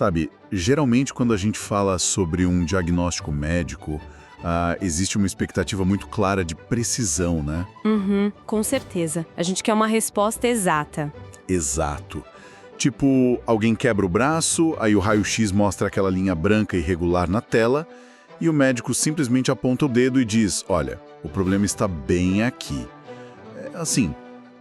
Sabe, geralmente quando a gente fala sobre um diagnóstico médico, existe uma expectativa muito clara de precisão, né? Uhum, com certeza. A gente quer uma resposta exata. Exato. Tipo, alguém quebra o braço, aí o raio-x mostra aquela linha branca irregular na tela, e o médico simplesmente aponta o dedo e diz, olha, o problema está bem aqui. É, assim,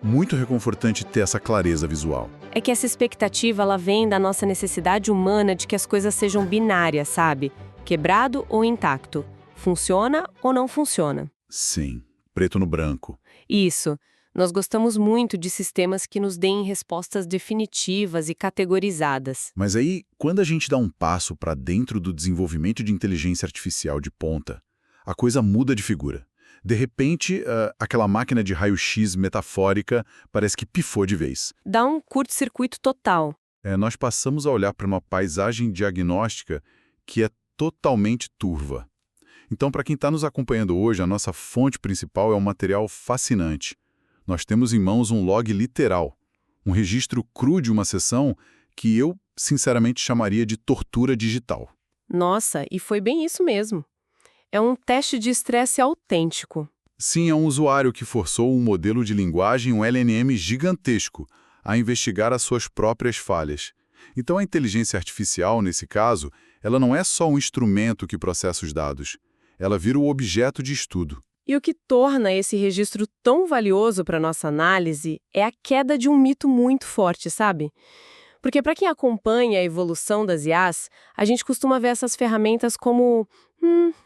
muito reconfortante ter essa clareza visual. É que essa expectativa, ela vem da nossa necessidade humana de que as coisas sejam binárias, sabe? Quebrado ou intacto. Funciona ou não funciona. Sim, preto no branco. Isso. Nós gostamos muito de sistemas que nos deem respostas definitivas e categorizadas. Mas aí, quando a gente dá um passo para dentro do desenvolvimento de inteligência artificial de ponta, a coisa muda de figura. De repente, aquela máquina de raio-x metafórica parece que pifou de vez. Dá um curto-circuito total. Nós passamos a olhar para uma paisagem diagnóstica que é totalmente turva. Então, para quem está nos acompanhando hoje, a nossa fonte principal é um material fascinante. Nós temos em mãos um log literal, um registro cru de uma sessão que eu, sinceramente, chamaria de tortura digital. Nossa, e foi bem isso mesmo. É um teste de estresse autêntico. Sim, é um usuário que forçou um modelo de linguagem, um LNM gigantesco, a investigar as suas próprias falhas. Então a inteligência artificial, nesse caso, ela não é só um instrumento que processa os dados. Ela vira o objeto de estudo. E o que torna esse registro tão valioso para nossa análise é a queda de um mito muito forte, sabe? Porque para quem acompanha a evolução das IAs, a gente costuma ver essas ferramentas como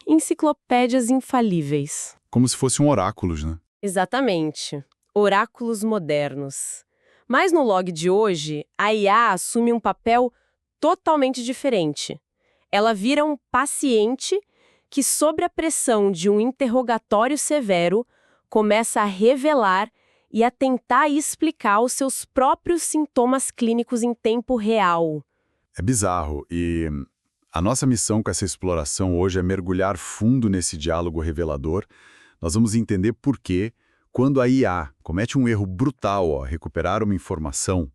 enciclopédias infalíveis. Como se fossem oráculos, né? Exatamente. Oráculos modernos. Mas no log de hoje, a IA assume um papel totalmente diferente. Ela vira um paciente que, sob a pressão de um interrogatório severo, começa a revelar e a tentar explicar os seus próprios sintomas clínicos em tempo real. É bizarro e a nossa missão com essa exploração hoje é mergulhar fundo nesse diálogo revelador. Nós vamos entender por que, quando a IA comete um erro brutal ao recuperar uma informação,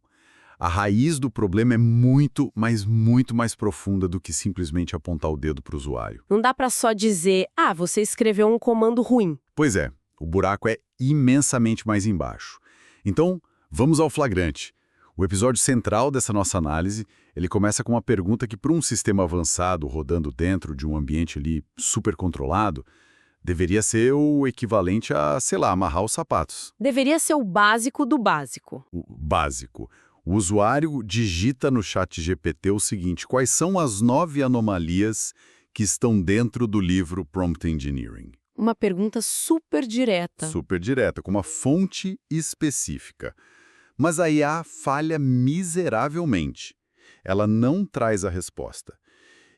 a raiz do problema é muito, mas muito mais profunda do que simplesmente apontar o dedo para o usuário. Não dá para só dizer, você escreveu um comando ruim. Pois é, o buraco é imensamente mais embaixo. Então, vamos ao flagrante. O episódio central dessa nossa análise, ele começa com uma pergunta que, para um sistema avançado rodando dentro de um ambiente ali super controlado, deveria ser o equivalente a, sei lá, amarrar os sapatos. Deveria ser o básico do básico. O básico. O usuário digita no chat GPT o seguinte: quais são as 9 anomalias que estão dentro do livro Prompt Engineering? Uma pergunta super direta. Super direta, com uma fonte específica. Mas a IA falha miseravelmente. Ela não traz a resposta.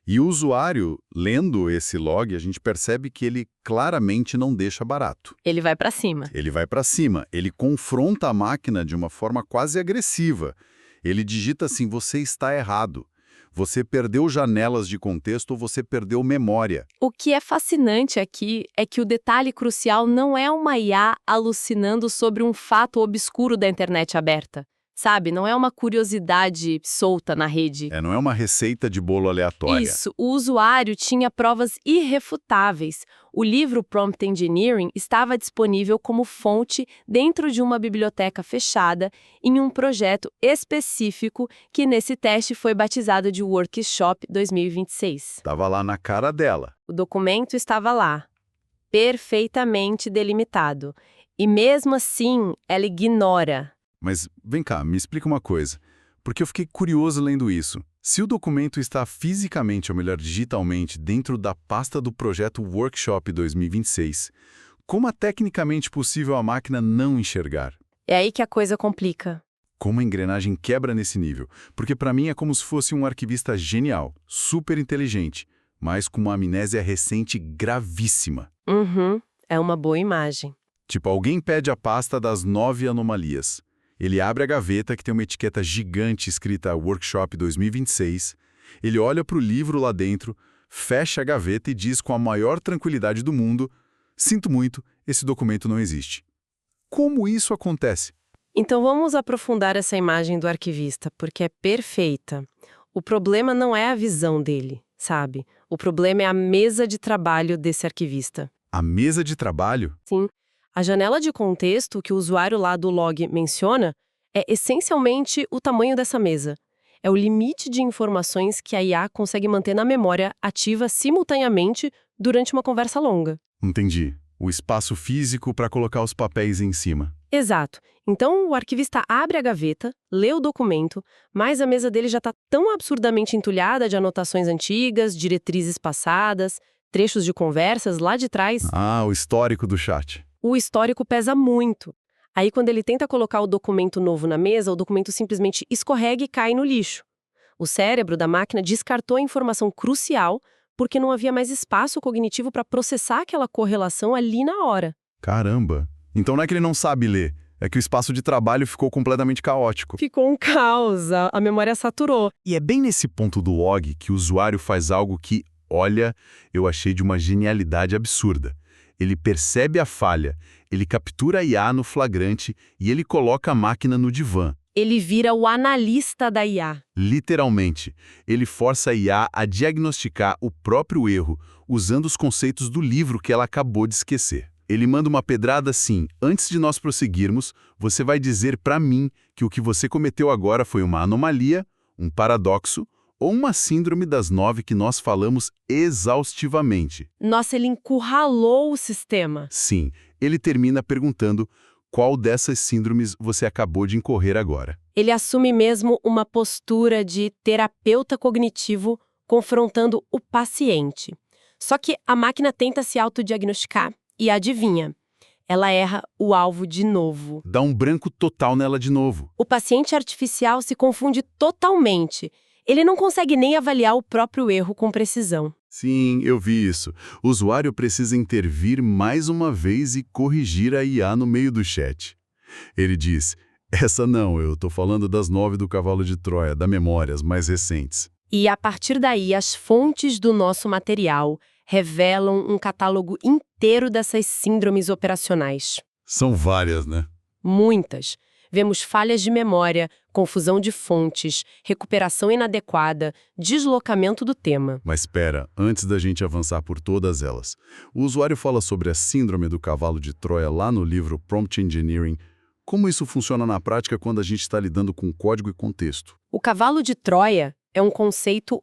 E o usuário, lendo esse log, a gente percebe que ele claramente não deixa barato. Ele vai para cima. Ele vai para cima, ele confronta a máquina de uma forma quase agressiva. Ele digita assim: você está errado. Você perdeu janelas de contexto ou você perdeu memória. O que é fascinante aqui é que o detalhe crucial não é uma IA alucinando sobre um fato obscuro da internet aberta. Sabe, não é uma curiosidade solta na rede. Não é uma receita de bolo aleatória. Isso, o usuário tinha provas irrefutáveis. O livro Prompt Engineering estava disponível como fonte dentro de uma biblioteca fechada em um projeto específico que nesse teste foi batizado de Workshop 2026. Estava lá na cara dela. O documento estava lá, perfeitamente delimitado. E mesmo assim, ela ignora. Mas vem cá, me explica uma coisa, porque eu fiquei curioso lendo isso. Se o documento está fisicamente, ou melhor, digitalmente, dentro da pasta do projeto Workshop 2026, como é tecnicamente possível a máquina não enxergar? É aí que a coisa complica. Como a engrenagem quebra nesse nível? Porque para mim é como se fosse um arquivista genial, super inteligente, mas com uma amnésia recente gravíssima. É uma boa imagem. Tipo, alguém pede a pasta das 9 anomalias. Ele abre a gaveta que tem uma etiqueta gigante escrita Workshop 2026, ele olha para o livro lá dentro, fecha a gaveta e diz com a maior tranquilidade do mundo: sinto muito, esse documento não existe. Como isso acontece? Então vamos aprofundar essa imagem do arquivista, porque é perfeita. O problema não é a visão dele, sabe? O problema é a mesa de trabalho desse arquivista. A mesa de trabalho? Sim, a janela de contexto que o usuário lá do log menciona é essencialmente o tamanho dessa mesa. É o limite de informações que a IA consegue manter na memória ativa simultaneamente durante uma conversa longa. Entendi. O espaço físico para colocar os papéis em cima. Exato. Então, o arquivista abre a gaveta, lê o documento, mas a mesa dele já está tão absurdamente entulhada de anotações antigas, diretrizes passadas, trechos de conversas lá de trás. Ah, o histórico do chat. O histórico pesa muito. Aí, quando ele tenta colocar o documento novo na mesa, o documento simplesmente escorrega e cai no lixo. O cérebro da máquina descartou a informação crucial porque não havia mais espaço cognitivo para processar aquela correlação ali na hora. Caramba! Então não é que ele não sabe ler, é que o espaço de trabalho ficou completamente caótico. Ficou um caos, a memória saturou. E é bem nesse ponto do log que o usuário faz algo que, olha, eu achei de uma genialidade absurda. Ele percebe a falha, ele captura a IA no flagrante e ele coloca a máquina no divã. Ele vira o analista da IA. Literalmente, ele força a IA a diagnosticar o próprio erro, usando os conceitos do livro que ela acabou de esquecer. Ele manda uma pedrada assim: antes de nós prosseguirmos, você vai dizer para mim que o que você cometeu agora foi uma anomalia, um paradoxo ou uma síndrome das 9 que nós falamos exaustivamente. Nossa, ele encurralou o sistema. Sim, ele termina perguntando qual dessas síndromes você acabou de incorrer agora. Ele assume mesmo uma postura de terapeuta cognitivo confrontando o paciente. Só que a máquina tenta se autodiagnosticar e adivinha, ela erra o alvo de novo. Dá um branco total nela de novo. O paciente artificial se confunde totalmente. Ele não consegue nem avaliar o próprio erro com precisão. Sim, eu vi isso. O usuário precisa intervir mais uma vez e corrigir a IA no meio do chat. Ele diz: essa não, eu tô falando das 9 do cavalo de Troia, da memória, as mais recentes. E a partir daí, as fontes do nosso material revelam um catálogo inteiro dessas síndromes operacionais. São várias, né? Muitas. Vemos falhas de memória, confusão de fontes, recuperação inadequada, deslocamento do tema. Mas espera, antes da gente avançar por todas elas, o usuário fala sobre a síndrome do cavalo de Troia lá no livro Prompt Engineering. Como isso funciona na prática quando a gente está lidando com código e contexto? O cavalo de Troia é um conceito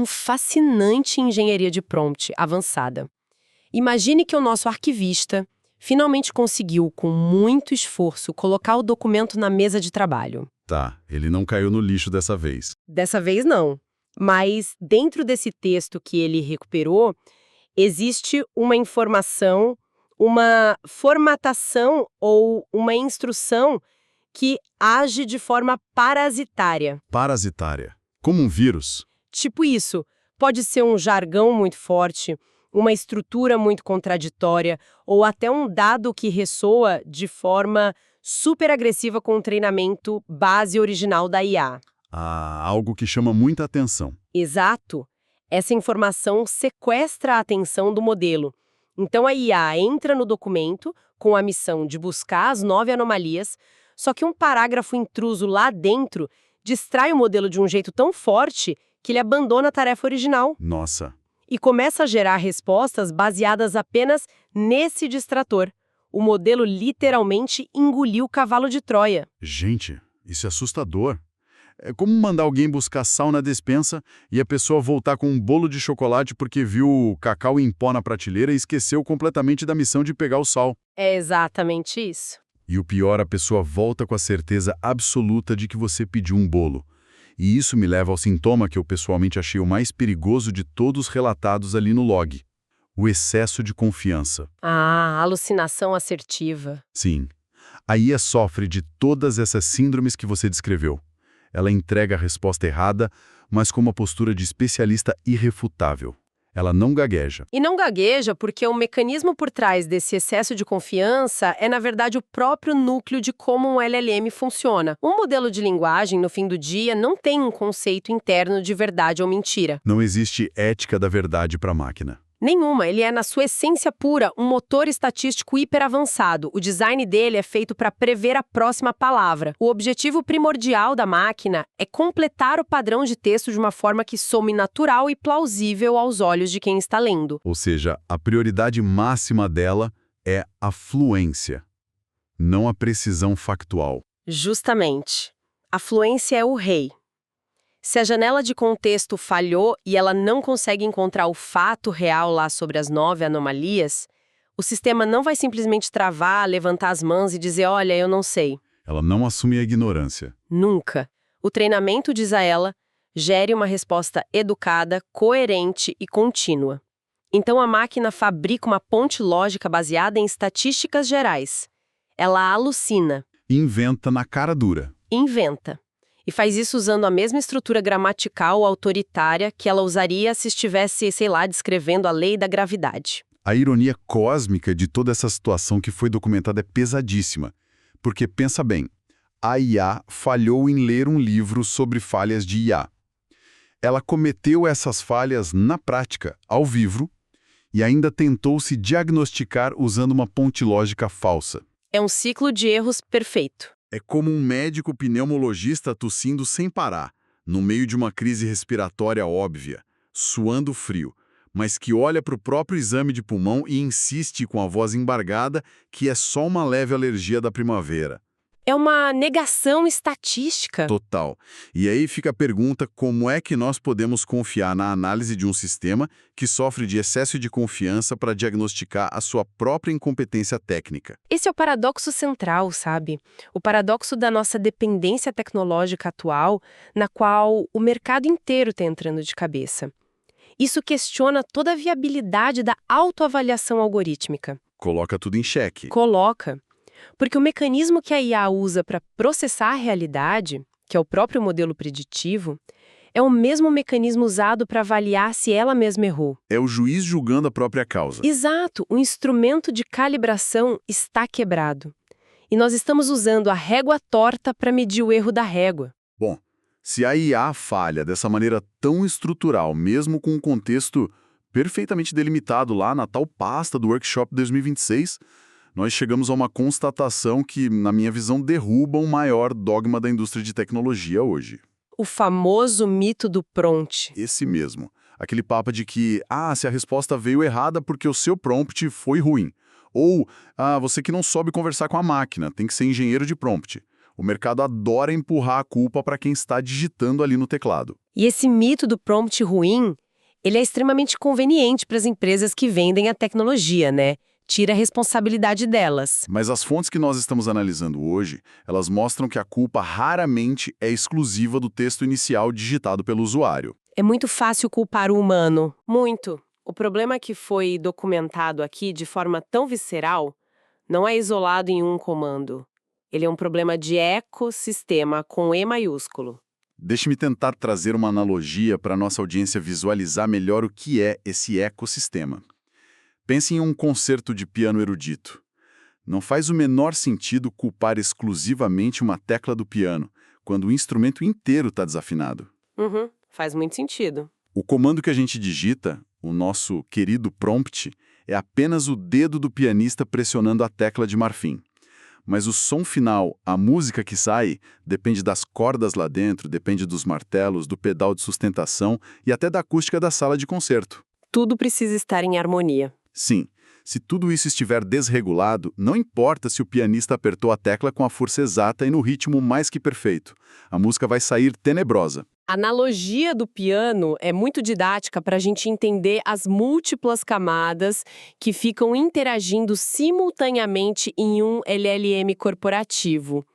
fascinante em engenharia de prompt avançada. Imagine que o nosso arquivista finalmente conseguiu, com muito esforço, colocar o documento na mesa de trabalho. Tá, ele não caiu no lixo dessa vez. Dessa vez não. Mas dentro desse texto que ele recuperou, existe uma informação, uma formatação ou uma instrução que age de forma parasitária. Parasitária. Como um vírus. Tipo isso. Pode ser um jargão muito forte, uma estrutura muito contraditória ou até um dado que ressoa de forma super agressiva com o treinamento base original da IA. Ah, algo que chama muita atenção. Exato. Essa informação sequestra a atenção do modelo. Então a IA entra no documento com a missão de buscar as 9 anomalias, só que um parágrafo intruso lá dentro distrai o modelo de um jeito tão forte que ele abandona a tarefa original. Nossa. E começa a gerar respostas baseadas apenas nesse distrator. O modelo literalmente engoliu o cavalo de Troia. Gente, isso é assustador. É como mandar alguém buscar sal na despensa e a pessoa voltar com um bolo de chocolate porque viu o cacau em pó na prateleira e esqueceu completamente da missão de pegar o sal. É exatamente isso. E o pior, a pessoa volta com a certeza absoluta de que você pediu um bolo. E isso me leva ao sintoma que eu pessoalmente achei o mais perigoso de todos relatados ali no log. O excesso de confiança. Ah, alucinação assertiva. Sim. A IA sofre de todas essas síndromes que você descreveu. Ela entrega a resposta errada, mas com uma postura de especialista irrefutável. Ela não gagueja. E não gagueja porque o mecanismo por trás desse excesso de confiança é, na verdade, o próprio núcleo de como um LLM funciona. Um modelo de linguagem, no fim do dia, não tem um conceito interno de verdade ou mentira. Não existe ética da verdade para a máquina. Nenhuma, ele é, na sua essência pura, um motor estatístico hiperavançado. O design dele é feito para prever a próxima palavra. O objetivo primordial da máquina é completar o padrão de texto de uma forma que some natural e plausível aos olhos de quem está lendo. Ou seja, a prioridade máxima dela é a fluência, não a precisão factual. Justamente. A fluência é o rei. Se a janela de contexto falhou e ela não consegue encontrar o fato real lá sobre as 9 anomalias, o sistema não vai simplesmente travar, levantar as mãos e dizer, olha, eu não sei. Ela não assume a ignorância. Nunca. O treinamento, diz a ela, gere uma resposta educada, coerente e contínua. Então a máquina fabrica uma ponte lógica baseada em estatísticas gerais. Ela alucina. Inventa na cara dura. Inventa. E faz isso usando a mesma estrutura gramatical autoritária que ela usaria se estivesse, sei lá, descrevendo a lei da gravidade. A ironia cósmica de toda essa situação que foi documentada é pesadíssima. Porque, pensa bem, a IA falhou em ler um livro sobre falhas de IA. Ela cometeu essas falhas na prática, ao vivo, e ainda tentou se diagnosticar usando uma ponte lógica falsa. É um ciclo de erros perfeito. É como um médico pneumologista tossindo sem parar, no meio de uma crise respiratória óbvia, suando frio, mas que olha para o próprio exame de pulmão e insiste com a voz embargada que é só uma leve alergia da primavera. É uma negação estatística. Total. E aí fica a pergunta, como é que nós podemos confiar na análise de um sistema que sofre de excesso de confiança para diagnosticar a sua própria incompetência técnica? Esse é o paradoxo central, sabe? O paradoxo da nossa dependência tecnológica atual, na qual o mercado inteiro está entrando de cabeça. Isso questiona toda a viabilidade da autoavaliação algorítmica. Coloca tudo em xeque. Coloca. Porque o mecanismo que a IA usa para processar a realidade, que é o próprio modelo preditivo, é o mesmo mecanismo usado para avaliar se ela mesma errou. É o juiz julgando a própria causa. Exato, o instrumento de calibração está quebrado. E nós estamos usando a régua torta para medir o erro da régua. Bom, se a IA falha dessa maneira tão estrutural, mesmo com um contexto perfeitamente delimitado lá na tal pasta do Workshop 2026, nós chegamos a uma constatação que, na minha visão, derruba o maior dogma da indústria de tecnologia hoje. O famoso mito do prompt. Esse mesmo. Aquele papo de que, se a resposta veio errada porque o seu prompt foi ruim. Ou, você que não soube conversar com a máquina, tem que ser engenheiro de prompt. O mercado adora empurrar a culpa para quem está digitando ali no teclado. E esse mito do prompt ruim, ele é extremamente conveniente para as empresas que vendem a tecnologia, né? Tira a responsabilidade delas. Mas as fontes que nós estamos analisando hoje, elas mostram que a culpa raramente é exclusiva do texto inicial digitado pelo usuário. É muito fácil culpar o humano. Muito. O problema que foi documentado aqui de forma tão visceral não é isolado em um comando. Ele é um problema de ecossistema com E maiúsculo. Deixe-me tentar trazer uma analogia para a nossa audiência visualizar melhor o que é esse ecossistema. Pense em um concerto de piano erudito. Não faz o menor sentido culpar exclusivamente uma tecla do piano, quando o instrumento inteiro está desafinado. Faz muito sentido. O comando que a gente digita, o nosso querido prompt, é apenas o dedo do pianista pressionando a tecla de marfim. Mas o som final, a música que sai, depende das cordas lá dentro, depende dos martelos, do pedal de sustentação e até da acústica da sala de concerto. Tudo precisa estar em harmonia. Sim, se tudo isso estiver desregulado, não importa se o pianista apertou a tecla com a força exata e no ritmo mais que perfeito. A música vai sair tenebrosa. A analogia do piano é muito didática para a gente entender as múltiplas camadas que ficam interagindo simultaneamente em um LLM corporativo.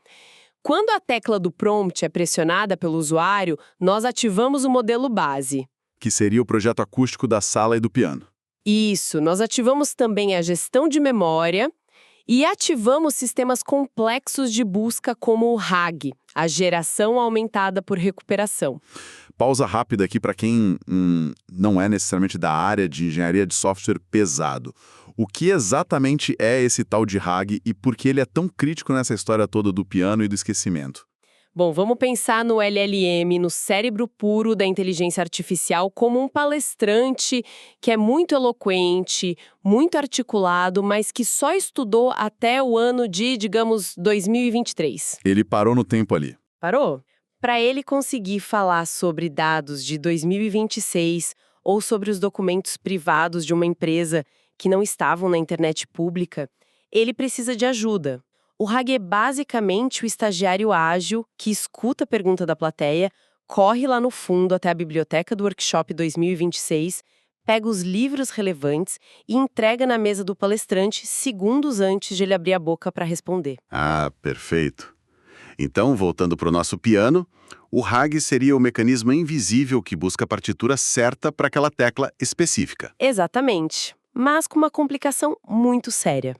Quando a tecla do prompt é pressionada pelo usuário, nós ativamos o modelo base. Que seria o projeto acústico da sala e do piano. Isso, nós ativamos também a gestão de memória e ativamos sistemas complexos de busca como o RAG, a geração aumentada por recuperação. Pausa rápida aqui para quem não é necessariamente da área de engenharia de software pesado. O que exatamente é esse tal de RAG e por que ele é tão crítico nessa história toda do piano e do esquecimento? Bom, vamos pensar no LLM, no cérebro puro da inteligência artificial, como um palestrante que é muito eloquente, muito articulado, mas que só estudou até o ano de, digamos, 2023. Ele parou no tempo ali. Parou? Para ele conseguir falar sobre dados de 2026 ou sobre os documentos privados de uma empresa que não estavam na internet pública, ele precisa de ajuda. O RAG é basicamente o estagiário ágil que escuta a pergunta da plateia, corre lá no fundo até a biblioteca do workshop 2026, pega os livros relevantes e entrega na mesa do palestrante segundos antes de ele abrir a boca para responder. Ah, perfeito. Então, voltando para o nosso piano, o RAG seria o mecanismo invisível que busca a partitura certa para aquela tecla específica. Exatamente, mas com uma complicação muito séria.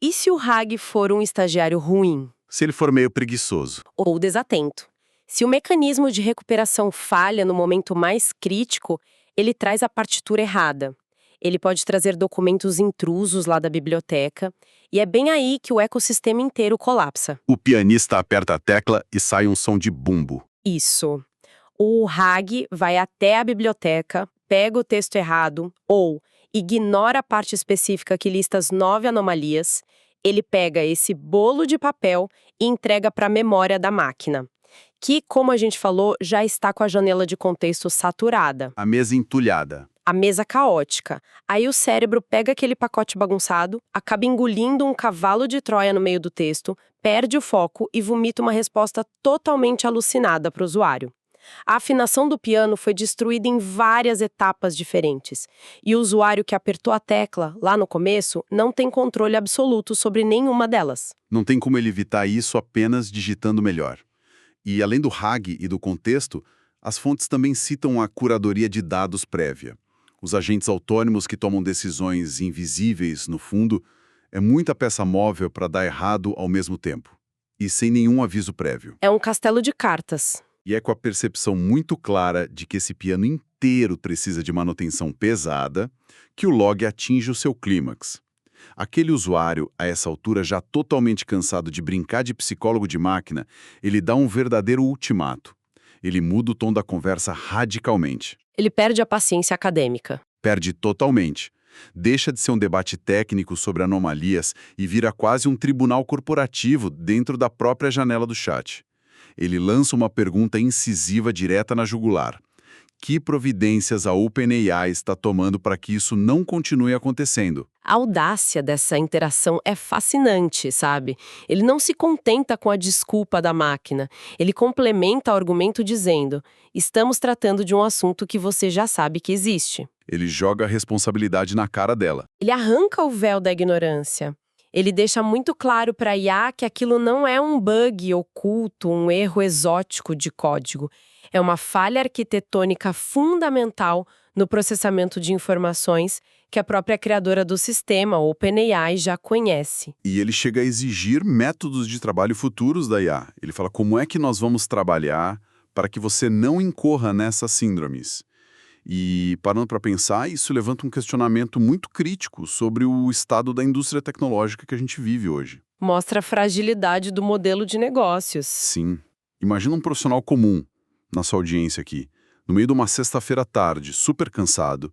E se o RAG for um estagiário ruim Se ele for meio preguiçoso, ou desatento? Se o mecanismo de recuperação falha no momento mais crítico, ele traz a partitura errada. Ele pode trazer documentos intrusos lá da biblioteca, e é bem aí que o ecossistema inteiro colapsa. o pianista aperta a tecla e sai um som de bumbo. Isso. O RAG vai até a biblioteca, pega o texto errado ou ignora a parte específica que lista as 9 anomalias, ele pega esse bolo de papel e entrega para a memória da máquina, que, como a gente falou, já está com a janela de contexto saturada, A mesa entulhada. a mesa caótica. Aí o cérebro pega aquele pacote bagunçado, acaba engolindo um cavalo de Troia no meio do texto, perde o foco e vomita uma resposta totalmente alucinada para o usuário. A afinação do piano foi destruída em várias etapas diferentes, e o usuário que apertou a tecla, lá no começo, não tem controle absoluto sobre nenhuma delas. Não tem como ele evitar isso apenas digitando melhor. E além do RAG e do contexto, as fontes também citam a curadoria de dados prévia. Os agentes autônomos que tomam decisões invisíveis, no fundo, é muita peça móvel para dar errado ao mesmo tempo. E sem nenhum aviso prévio. É um castelo de cartas. E é com a percepção muito clara de que esse piano inteiro precisa de manutenção pesada que o log atinge o seu clímax. Aquele usuário, a essa altura já totalmente cansado de brincar de psicólogo de máquina, ele dá um verdadeiro ultimato. Ele muda o tom da conversa radicalmente. Ele perde a paciência acadêmica. Perde totalmente. Deixa de ser um debate técnico sobre anomalias e vira quase um tribunal corporativo dentro da própria janela do chat. Ele lança uma pergunta incisiva direta na jugular. Que providências a OpenAI está tomando para que isso não continue acontecendo? A audácia dessa interação é fascinante, sabe? Ele não se contenta com a desculpa da máquina. Ele complementa o argumento dizendo: estamos tratando de um assunto que você já sabe que existe. Ele joga a responsabilidade na cara dela. Ele arranca o véu da ignorância. Ele deixa muito claro para a IA que aquilo não é um bug oculto, um erro exótico de código. É uma falha arquitetônica fundamental no processamento de informações que a própria criadora do sistema, OpenAI, já conhece. E ele chega a exigir métodos de trabalho futuros da IA. Ele fala como é que nós vamos trabalhar para que você não incorra nessas síndromes. E, parando para pensar, isso levanta um questionamento muito crítico sobre o estado da indústria tecnológica que a gente vive hoje. Mostra a fragilidade do modelo de negócios. Sim. Imagina um profissional comum, na sua audiência aqui, no meio de uma sexta-feira à tarde, super cansado,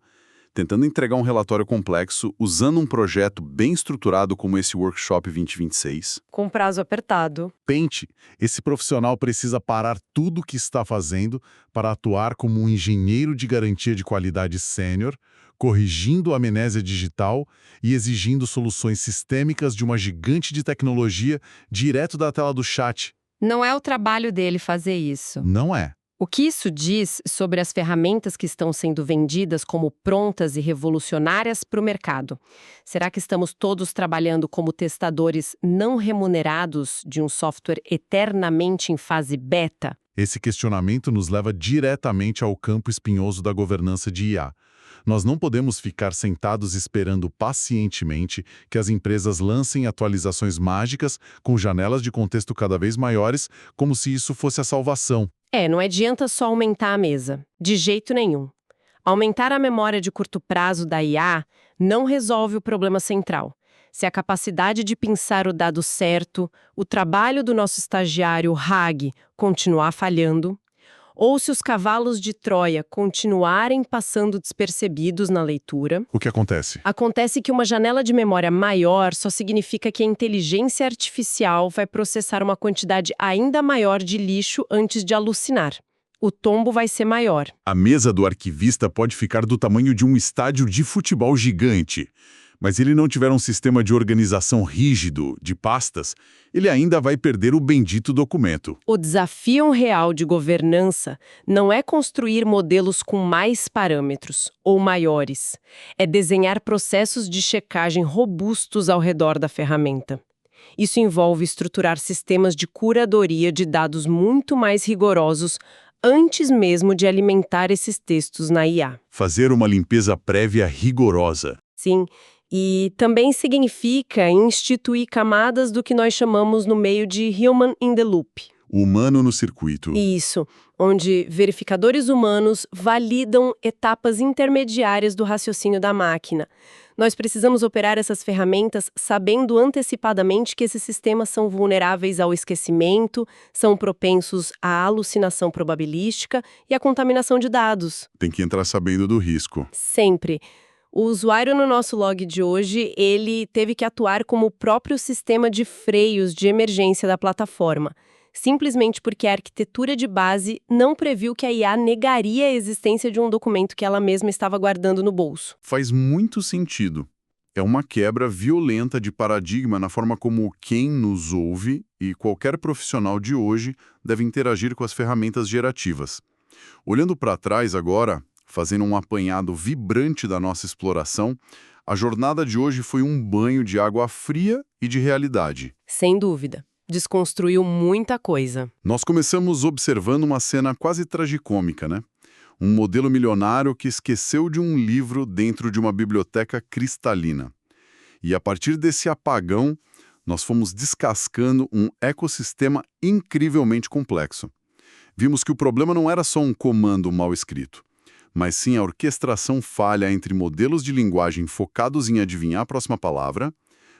tentando entregar um relatório complexo usando um projeto bem estruturado como esse Workshop 2026. Com prazo apertado. Pente, esse profissional precisa parar tudo o que está fazendo para atuar como um engenheiro de garantia de qualidade sênior, corrigindo a amnésia digital e exigindo soluções sistêmicas de uma gigante de tecnologia direto da tela do chat. Não é o trabalho dele fazer isso. Não é. O que isso diz sobre as ferramentas que estão sendo vendidas como prontas e revolucionárias para o mercado? Será que estamos todos trabalhando como testadores não remunerados de um software eternamente em fase beta? Esse questionamento nos leva diretamente ao campo espinhoso da governança de IA. Nós não podemos ficar sentados esperando pacientemente que as empresas lancem atualizações mágicas com janelas de contexto cada vez maiores, como se isso fosse a salvação. Não adianta só aumentar a mesa. De jeito nenhum. Aumentar a memória de curto prazo da IA não resolve o problema central. Se a capacidade de pensar o dado certo, o trabalho do nosso estagiário Hag continuar falhando, ou se os cavalos de Troia continuarem passando despercebidos na leitura. O que acontece? Acontece que uma janela de memória maior só significa que a inteligência artificial vai processar uma quantidade ainda maior de lixo antes de alucinar. O tombo vai ser maior. A mesa do arquivista pode ficar do tamanho de um estádio de futebol gigante. Mas se ele não tiver um sistema de organização rígido, de pastas, ele ainda vai perder o bendito documento. O desafio real de governança não é construir modelos com mais parâmetros ou maiores. É desenhar processos de checagem robustos ao redor da ferramenta. Isso envolve estruturar sistemas de curadoria de dados muito mais rigorosos antes mesmo de alimentar esses textos na IA. Fazer uma limpeza prévia rigorosa. Sim, e também significa instituir camadas do que nós chamamos no meio de Human in the Loop. O humano no circuito. Isso, onde verificadores humanos validam etapas intermediárias do raciocínio da máquina. Nós precisamos operar essas ferramentas sabendo antecipadamente que esses sistemas são vulneráveis ao esquecimento, são propensos à alucinação probabilística e à contaminação de dados. Tem que entrar sabendo do risco. Sempre. O usuário no nosso log de hoje, ele teve que atuar como o próprio sistema de freios de emergência da plataforma, simplesmente porque a arquitetura de base não previu que a IA negaria a existência de um documento que ela mesma estava guardando no bolso. Faz muito sentido. É uma quebra violenta de paradigma na forma como quem nos ouve e qualquer profissional de hoje deve interagir com as ferramentas gerativas. Olhando para trás agora, fazendo um apanhado vibrante da nossa exploração, a jornada de hoje foi um banho de água fria e de realidade. Sem dúvida. Desconstruiu muita coisa. Nós começamos observando uma cena quase tragicômica, né? Um modelo milionário que esqueceu de um livro dentro de uma biblioteca cristalina. E a partir desse apagão, nós fomos descascando um ecossistema incrivelmente complexo. Vimos que o problema não era só um comando mal escrito, mas sim a orquestração falha entre modelos de linguagem focados em adivinhar a próxima palavra,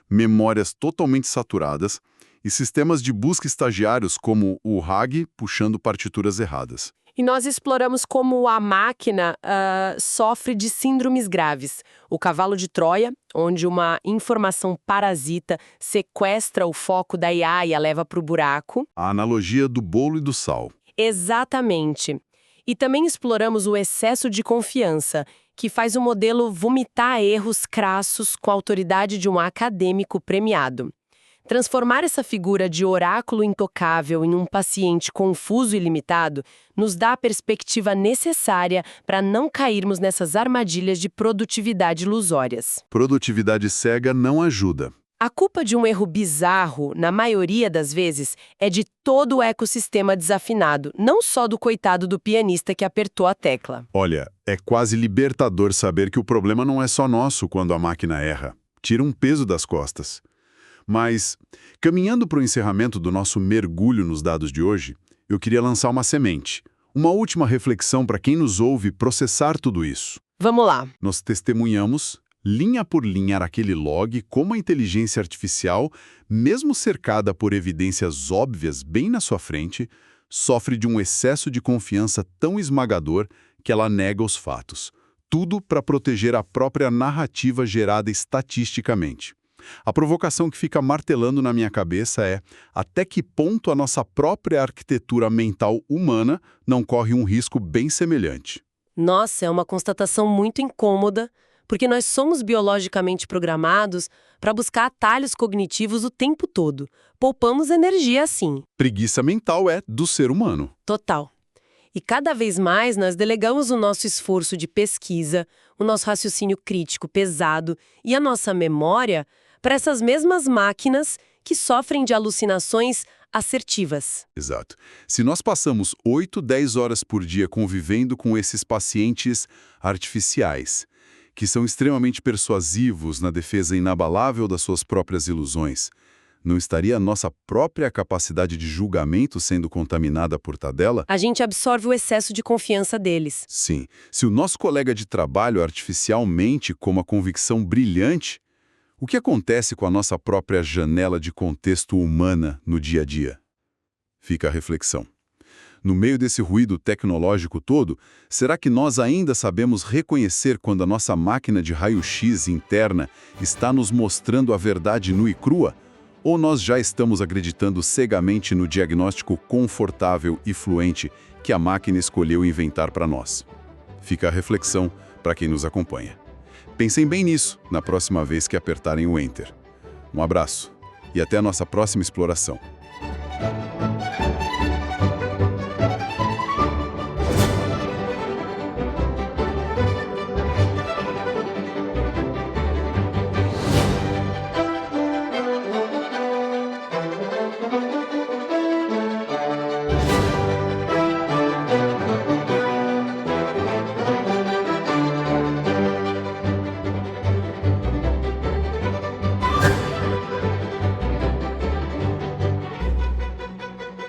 memórias totalmente saturadas e sistemas de busca estagiários como o Hag puxando partituras erradas. E nós exploramos como a máquina sofre de síndromes graves. O cavalo de Troia, onde uma informação parasita sequestra o foco da IA e a leva para o buraco. A analogia do bolo e do sal. Exatamente. E também exploramos o excesso de confiança, que faz o modelo vomitar erros crassos com a autoridade de um acadêmico premiado. Transformar essa figura de oráculo intocável em um paciente confuso e limitado nos dá a perspectiva necessária para não cairmos nessas armadilhas de produtividade ilusórias. Produtividade cega não ajuda. A culpa de um erro bizarro, na maioria das vezes, é de todo o ecossistema desafinado, não só do coitado do pianista que apertou a tecla. Olha, é quase libertador saber que o problema não é só nosso quando a máquina erra. Tira um peso das costas. Mas, caminhando para o encerramento do nosso mergulho nos dados de hoje, eu queria lançar uma semente. Uma última reflexão para quem nos ouve processar tudo isso. Vamos lá. Nós testemunhamos, linha por linha, aquele log, como a inteligência artificial, mesmo cercada por evidências óbvias bem na sua frente, sofre de um excesso de confiança tão esmagador que ela nega os fatos. Tudo para proteger a própria narrativa gerada estatisticamente. A provocação que fica martelando na minha cabeça é até que ponto a nossa própria arquitetura mental humana não corre um risco bem semelhante. Nossa, é uma constatação muito incômoda, porque nós somos biologicamente programados para buscar atalhos cognitivos o tempo todo. Poupamos energia assim. Preguiça mental é do ser humano. Total. E cada vez mais nós delegamos o nosso esforço de pesquisa, o nosso raciocínio crítico pesado e a nossa memória para essas mesmas máquinas que sofrem de alucinações assertivas. Exato. Se nós passamos 8, 10 horas por dia convivendo com esses pacientes artificiais, que são extremamente persuasivos na defesa inabalável das suas próprias ilusões, não estaria a nossa própria capacidade de julgamento sendo contaminada por tabela? A gente absorve o excesso de confiança deles. Sim. Se o nosso colega de trabalho artificial mente com uma convicção brilhante, O que acontece com a nossa própria janela de contexto humana no dia a dia? Fica a reflexão. No meio desse ruído tecnológico todo, será que nós ainda sabemos reconhecer quando a nossa máquina de raio-x interna está nos mostrando a verdade nua e crua? Ou nós já estamos acreditando cegamente no diagnóstico confortável e fluente que a máquina escolheu inventar para nós? Fica a reflexão para quem nos acompanha. Pensem bem nisso na próxima vez que apertarem o Enter. Um abraço e até a nossa próxima exploração.